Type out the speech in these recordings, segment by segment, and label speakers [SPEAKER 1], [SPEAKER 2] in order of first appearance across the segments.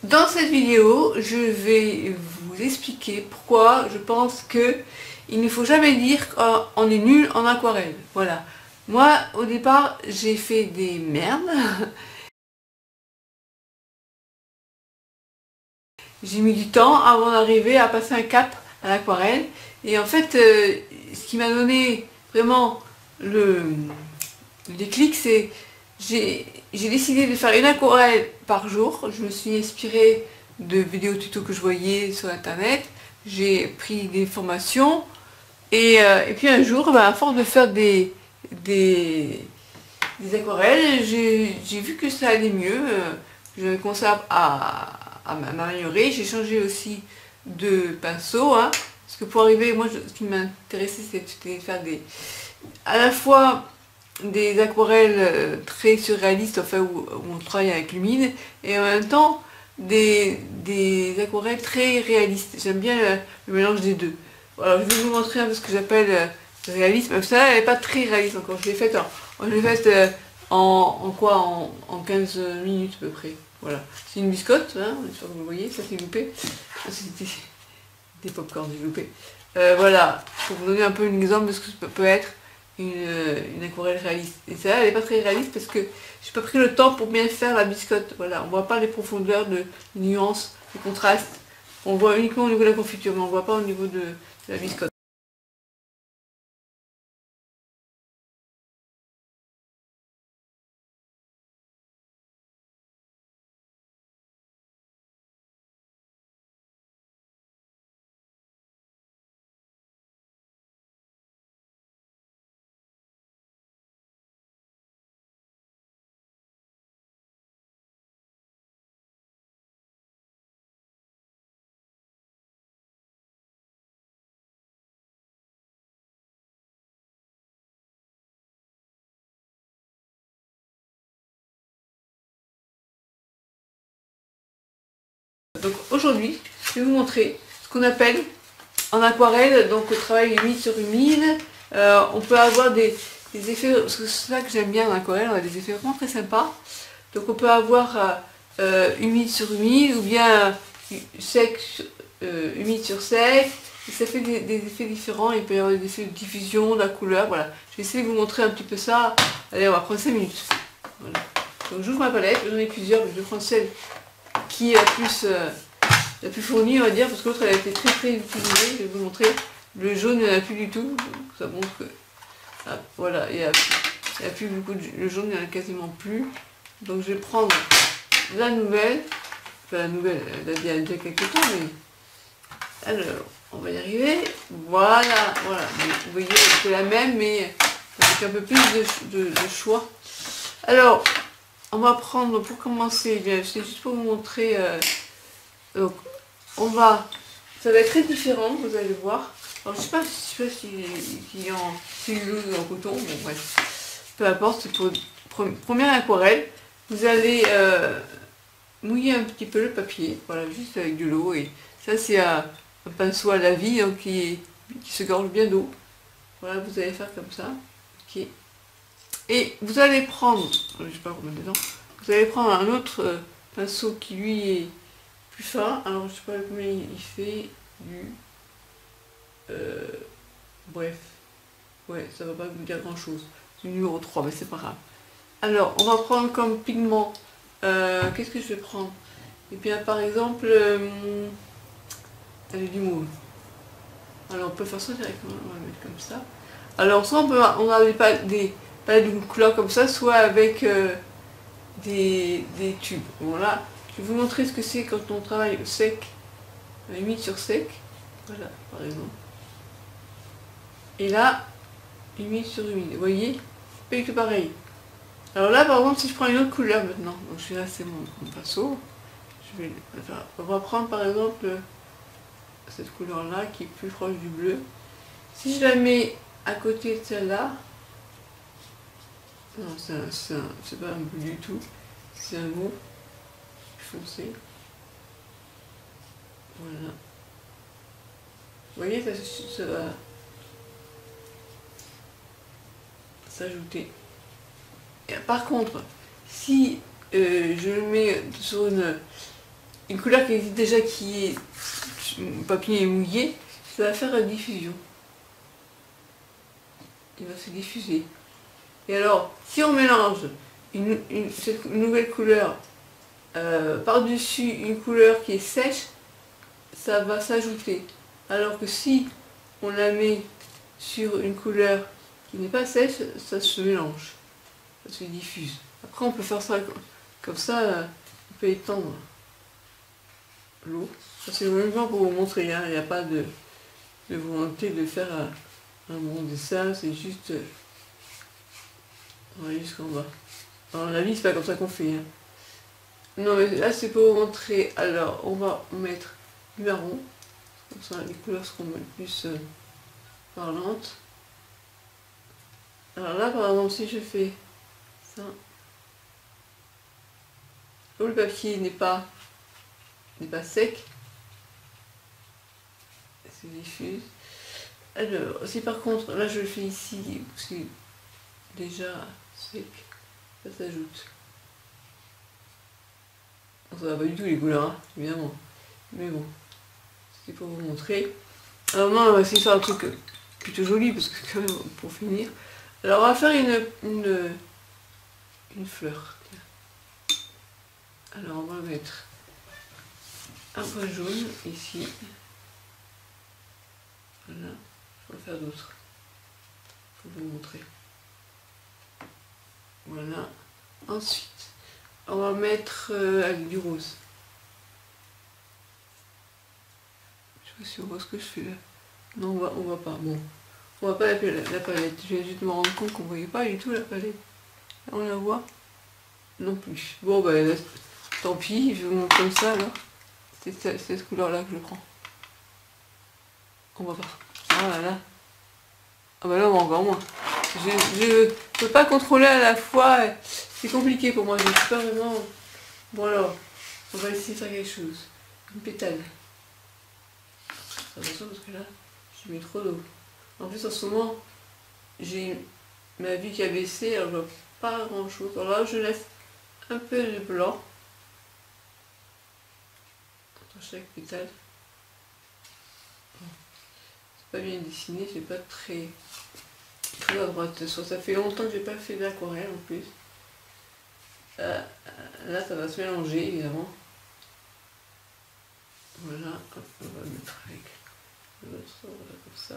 [SPEAKER 1] Dans cette vidéo, je vais vous expliquer pourquoi je pense que il ne faut jamais dire qu'on est nul en aquarelle. Voilà. Moi, au départ, j'ai fait des merdes. J'ai mis du temps avant d'arriver à passer un cap à l'aquarelle. Et en fait, ce qui m'a donné vraiment le déclic, c'est j'ai décidé de faire une aquarelle par jour. Je me suis inspirée de vidéos tuto que je voyais sur internet. J'ai pris des formations et puis un jour, à force de faire des aquarelles, j'ai vu que ça allait mieux. Je commençais à m'améliorer. J'ai changé aussi de pinceau, hein, parce que pour arriver, moi, ce qui m'intéressait, c'était de faire à la fois des aquarelles très surréalistes, enfin où on travaille avec l'humide, et en même temps des aquarelles très réalistes. J'aime bien le mélange des deux. Alors je vais vous montrer un peu ce que j'appelle réalisme. Celle-là, elle n'est pas très réaliste encore. Je l'ai faite en 15 minutes à peu près. Voilà. C'est une biscotte, hein, j'espère que vous voyez, ça c'est loupé. C'est des pop-corn, j'ai loupé. Voilà, pour vous donner un peu un exemple de ce que ça peut être une aquarelle réaliste. Et celle-là, elle n'est pas très réaliste parce que j'ai pas pris le temps pour bien faire la biscotte. Voilà, on voit pas les profondeurs, les nuances, les contrastes. On voit uniquement au niveau de la confiture, mais on voit pas au niveau de la biscotte. Donc aujourd'hui, je vais vous montrer ce qu'on appelle en aquarelle, donc le travail humide sur humide. On peut avoir des effets, parce que c'est ça que j'aime bien en aquarelle, on a des effets vraiment très sympas. Donc on peut avoir humide sur humide ou bien sec, humide sur sec. Et ça fait des effets différents, il peut y avoir des effets de diffusion, de la couleur, voilà. Je vais essayer de vous montrer un petit peu ça. Allez, on va prendre 5 minutes. Voilà. Donc j'ouvre ma palette, j'en ai plusieurs, mais je vais prendre celle qui est la plus fournie, on va dire, parce que l'autre elle a été très utilisée. Je vais vous montrer. Le jaune il n'y en a plus du tout, donc ça montre que voilà, il n'y a plus beaucoup le jaune, il n'y en a quasiment plus. Donc je vais prendre la nouvelle, enfin la nouvelle, elle a déjà quelques temps, mais alors on va y arriver. Voilà. Vous voyez, c'est la même, mais avec un peu plus de choix. Alors on va prendre, pour commencer, c'est juste pour vous montrer, donc ça va être très différent, vous allez voir. Alors je sais pas si en cellulose ou en coton, bon bref, peu importe, c'est pour première aquarelle, vous allez mouiller un petit peu le papier, voilà, juste avec de l'eau, et ça c'est un pinceau à la vie, donc qui se gorge bien d'eau. Voilà, vous allez faire comme ça, ok. Et vous allez prendre, je ne sais pas combien dedans, vous allez prendre un autre pinceau qui lui est plus fin. Alors je sais pas combien il fait du... bref, ouais, ça va pas vous dire grand chose. C'est le numéro 3, mais c'est pas grave. Alors on va prendre comme pigment, qu'est-ce que je vais prendre? Et bien par exemple, allez, du mauve. Alors on peut faire ça directement, on va mettre comme ça. Alors soit on a des palettes d'une couleur comme ça, soit avec des tubes. Voilà, je vais vous montrer ce que c'est quand on travaille au sec, humide sur sec. Voilà, par exemple. Et là, humide sur humide. Vous voyez, pas du tout pareil. Alors là, par exemple, si je prends une autre couleur maintenant, donc je vais là, c'est mon pinceau. On va prendre par exemple cette couleur-là qui est plus proche du bleu. Si je la mets à côté de celle-là, non, c'est pas un bleu du tout, c'est un mauve foncé. Voilà. Vous voyez, ça va s'ajouter. Par contre, si je le mets sur une couleur qui existe déjà, qui est papier mouillé, ça va faire la diffusion. Il va se diffuser. Et alors, si on mélange cette nouvelle couleur par-dessus une couleur qui est sèche, ça va s'ajouter. Alors que si on la met sur une couleur qui n'est pas sèche, ça se mélange, ça se diffuse. Après on peut faire ça comme ça, on peut étendre l'eau. Ça c'est vraiment pour vous montrer, hein. Il n'y a pas de volonté de faire un bon dessin, c'est juste... on va jusqu'en bas. Alors la vie c'est pas comme ça qu'on fait, hein. Non mais là c'est pour vous montrer. Alors on va mettre du marron, comme ça les couleurs seront le plus parlantes. Alors là par exemple si je fais ça, où le papier n'est pas sec, se diffuse. Alors si par contre là je le fais ici, c'est déjà sec, ça s'ajoute. Ça va pas du tout les couleurs, hein, évidemment. Mais bon, c'est pour vous montrer. Alors maintenant on va essayer de faire un truc plutôt joli, parce que quand même, pour finir. Alors on va faire une fleur. Alors on va mettre un point jaune ici. Voilà, je vais en faire d'autres pour vous montrer. Voilà. Ensuite, on va mettre avec du rose. Je sais pas si on voit ce que je fais là. Non, on voit pas. Bon, on voit pas la palette. Je viens juste me rendre compte qu'on voyait pas du tout la palette. Là, on la voit non plus. Bon, ben, tant pis, je vous montre comme ça alors. C'est cette couleur-là que je prends. On voit pas. Ah là là. Ah bah là, on voit encore moins. Je peux pas contrôler à la fois. C'est compliqué pour moi. Je ne sais pas vraiment. Bon alors, on va essayer de faire quelque chose. Une pétale. Attention parce que là, j'ai mis trop d'eau. En plus, en ce moment, j'ai ma vue qui a baissé, alors je vois pas grand chose. Alors là, je laisse un peu de blanc entre chaque pétale. C'est pas bien dessiné, c'est pas très à droite. Ça fait longtemps que j'ai pas fait d'aquarelle en plus. Là, ça va se mélanger évidemment. Voilà, hop, on va mettre avec l'autre, voilà, comme ça.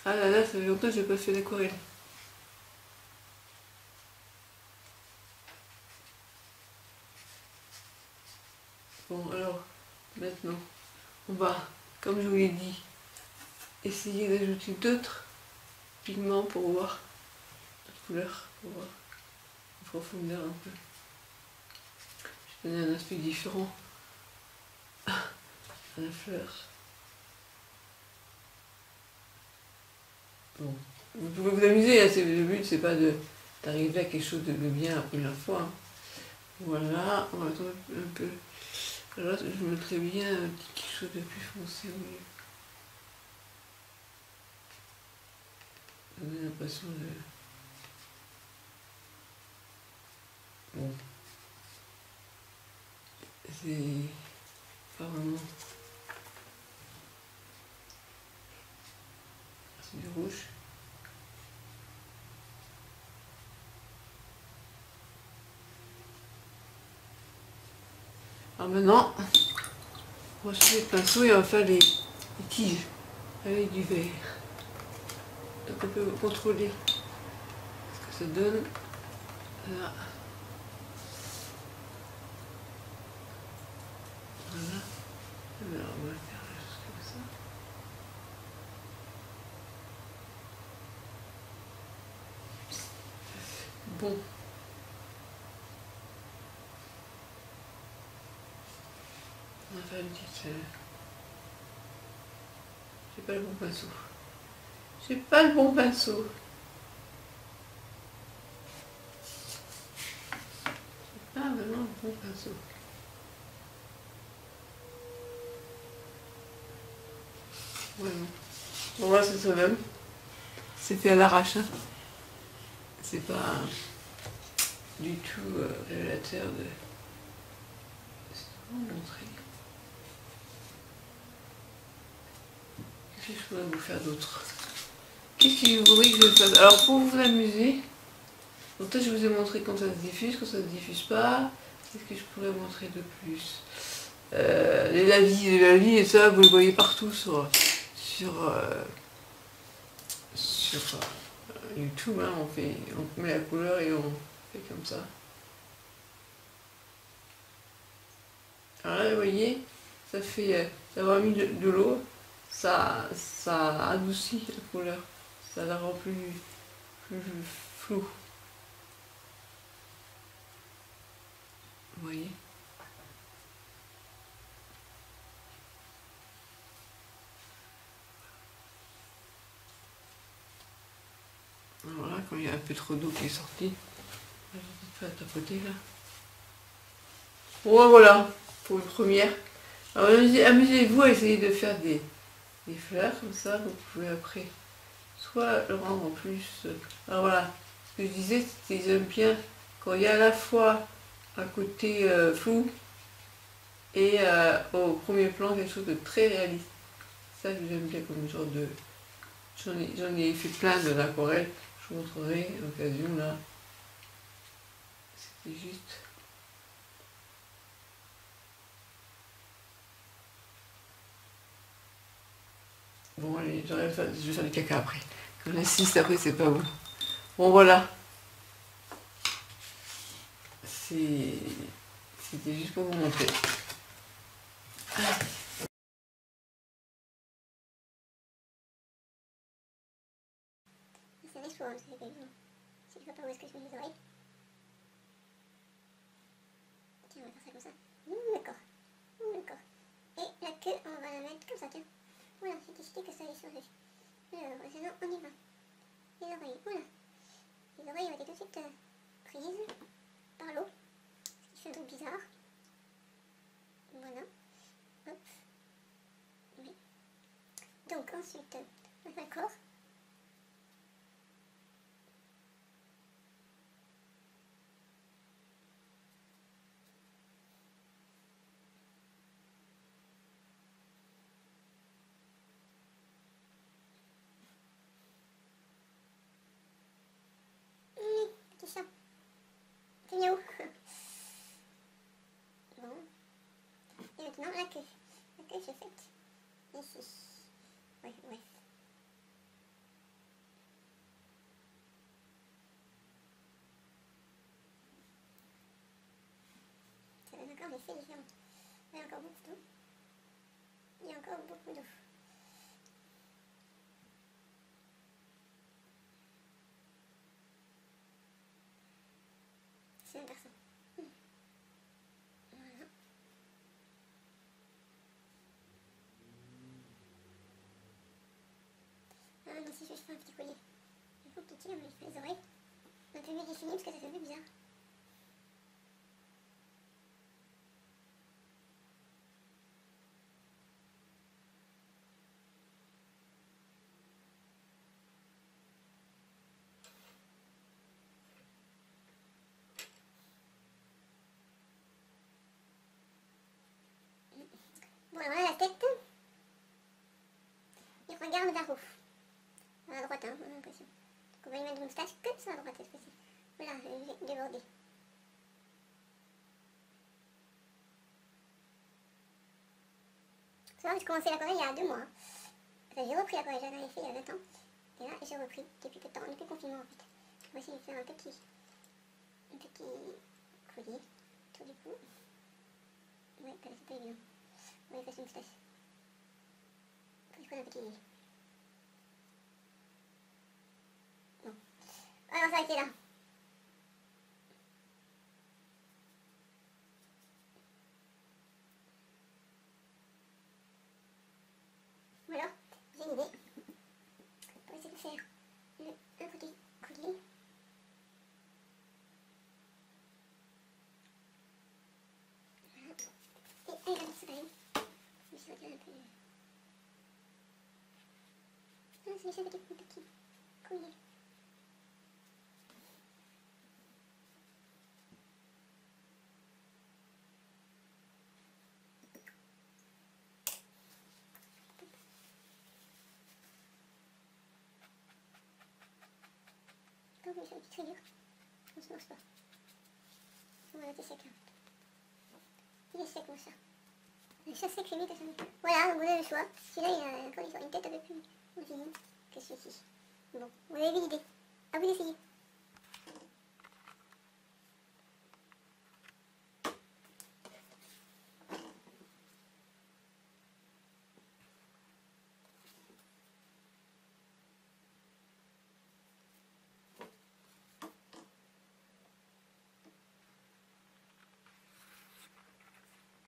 [SPEAKER 1] Ah là là, ça fait longtemps que j'ai pas fait d'aquarelle. Bon, alors, maintenant, on va, comme je vous l'ai dit, essayer d'ajouter d'autres pigments pour voir la couleur, pour voir la profondeur un peu. Je vais donner un aspect différent à la fleur. Bon, vous pouvez vous amuser, hein, le but c'est pas d'arriver à quelque chose de bien la première fois. Hein. Voilà, on va attendre un peu. Alors là, je mettrais bien quelque chose de plus foncé au milieu. Donner l'impression de... Bon. C'est pas vraiment... C'est du rouge. Alors maintenant, on va chercher le pinceau et on va faire les tiges avec du vert. Donc on peut contrôler ce que ça donne. Là. Voilà. Alors on va faire juste comme ça. Bon. On va faire une petite... J'ai pas le bon pinceau. J'ai pas le bon pinceau. J'ai pas vraiment le bon pinceau. Voilà. Bon, voilà, c'est ça même. C'est fait à l'arrache. Hein. C'est pas du tout révélateur de... Comment montrer? Qu'est-ce que je pourrais vous faire d'autre? Qu'est-ce que vous voudriez que je fasse? Alors pour vous amuser, donc là je vous ai montré quand ça se diffuse, quand ça ne se diffuse pas. Qu'est-ce que je pourrais montrer de plus? Les lavis et ça, vous le voyez partout sur YouTube, hein, on met la couleur et on fait comme ça. Alors là, vous voyez, ça fait d'avoir mis de l'eau, ça adoucit la couleur, ça la rend plus floue. Vous voyez? Voilà, quand il y a un peu trop d'eau qui est sortie, je vais faire tapoter là. Bon voilà, pour une première. Alors amusez-vous à essayer de faire des fleurs comme ça, vous pouvez après soit le rendre en plus. Alors voilà, ce que je disais, c'est que j'aime bien quand il y a à la fois un côté flou et au premier plan quelque chose de très réaliste. Ça que j'aime bien comme genre de... J'en ai fait plein de l'aquarelle, je vous montrerai à l'occasion là. C'était juste... Bon allez, je vais faire du caca après. Comme j'insiste après c'est pas bon. Bon voilà. C'était juste pour vous montrer.
[SPEAKER 2] Ça laisse souvent, c'est quelque chose. Si je vois pas où est-ce que je mets les oreilles. Tiens, on va faire ça comme ça. D'accord. D'accord. Et la queue, on va la mettre comme ça, tiens. Voilà, j'ai décidé que ça allait changer. Alors, maintenant, on y va. Les oreilles, voilà. Les oreilles ont été tout de suite prises par l'eau. Ce qui fait un truc bizarre. Voilà. Hop. Oui. Donc, ensuite, on va faire le corps. Petit chat. C'est miaou. Bon. Et maintenant, la queue. La queue, j'ai faite ici. Ouais, ouais. Ça donne encore l'effet différent. Il y a encore beaucoup d'eau. Il y a encore beaucoup d'eau. C'est un garçon. Voilà. Ah non, si je fais un petit collier. Il faut petit, mais je fais les oreilles un peu mieux définies parce que ça fait un peu bizarre. Bon, alors là, la tête, il regarde vers haut. À la droite, hein, on a l'impression. Donc on va y mettre une moustache que sur la droite cette fois-ci. Voilà, j'ai débordé. C'est vrai que j'ai commencé l'aquarelle il y a 2 mois. Hein. Enfin, j'ai repris l'aquarelle, j'avais fait il y a 20 ans. Et là, j'ai repris depuis peu de temps, depuis le confinement en fait. On va essayer de faire un petit collier autour du cou. Ouais, c'est pas évident. On va y faire une moustache. Faut que je prenne un petit... Bon. Alors, on va s'arrêter là. Voilà, j'ai une idée. On va essayer de faire un petit collier. Voilà. Et un garçon, c'est pareil. Je me suis retiré un peu. Ah, c'est juste un petit collier. chaud, mais sur une petite rayure. On se mange pas. On va noter sec là. Il est sec mon chat. Le chat sec, c'est mieux que ça. Voilà, donc on a le choix. Celui-là, il a encore une tête un peu plus longiligne que celui-ci. Bon, vous avez vu l'idée. À vous d'essayer.